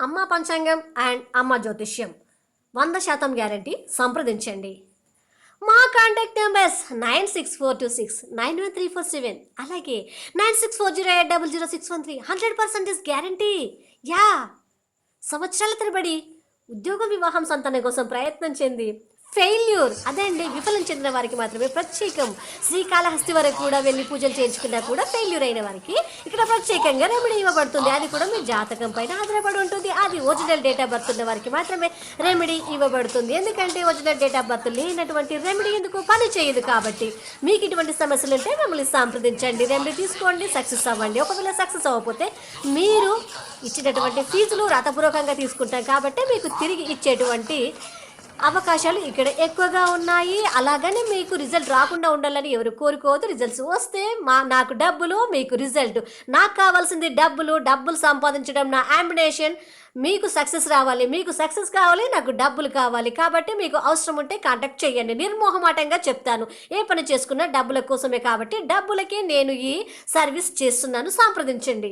అమ్మ పంచాంగం అండ్ అమ్మ జ్యోతిష్యం 100% గ్యారంటీ. సంప్రదించండి. మా కాంటాక్ట్ నెంబర్స్ 9642691347, అలాగే 9640800613. 100% గ్యారంటీ. యా, సంవత్సరాల తరబడి ఉద్యోగం, వివాహం, సంతానం కోసం ప్రయత్నం చెంది ఫెయిల్యూర్, అదే అండి, విఫలం చెందిన వారికి మాత్రమే ప్రత్యేకం. శ్రీకాళహస్తి వరకు కూడా వెళ్ళి పూజలు చేయించుకున్నా కూడా ఫెయిల్యూర్ అయిన వారికి ఇక్కడ ప్రత్యేకంగా రెమెడీ ఇవ్వబడుతుంది. అది కూడా మీ జాతకం పైన ఆధారపడి ఉంటుంది. అది ఒరిజినల్ డేట్ ఆఫ్ బర్త్ ఉన్న వారికి మాత్రమే రెమెడీ ఇవ్వబడుతుంది. ఎందుకంటే ఒరిజినల్ డేట్ ఆఫ్ బర్త్ లేనటువంటి రెమెడీ ఎందుకు పని చేయదు. కాబట్టి మీకు ఇటువంటి సమస్యలు ఉంటే మమ్మల్ని సంప్రదించండి, రెమెడీ తీసుకోండి, సక్సెస్ అవ్వండి. ఒకవేళ సక్సెస్ అవ్వకపోతే మీరు ఇచ్చినటువంటి ఫీజులు రాతపూర్వకంగా తీసుకుంటాం కాబట్టి మీకు తిరిగి ఇచ్చేటువంటి అవకాశాలు ఇక్కడ ఎక్కువగా ఉన్నాయి. అలాగని మీకు రిజల్ట్ రాకుండా ఉండాలని ఎవరు కోరుకోవద్దు. రిజల్ట్స్ వస్తే నాకు డబ్బులు, మీకు రిజల్ట్. నాకు కావాల్సింది డబ్బులు సంపాదించడం నా అంబినేషన్. మీకు సక్సెస్ రావాలి, మీకు సక్సెస్ కావాలి, నాకు డబ్బులు కావాలి. కాబట్టి మీకు అవసరం ఉంటే కాంటాక్ట్ చేయండి. నిర్మోహమాటంగా చెప్తాను, ఏ పని చేసుకున్నా డబ్బుల కోసమే. కాబట్టి డబ్బులకే నేను ఈ సర్వీస్ చేస్తున్నాను. సంప్రదించండి.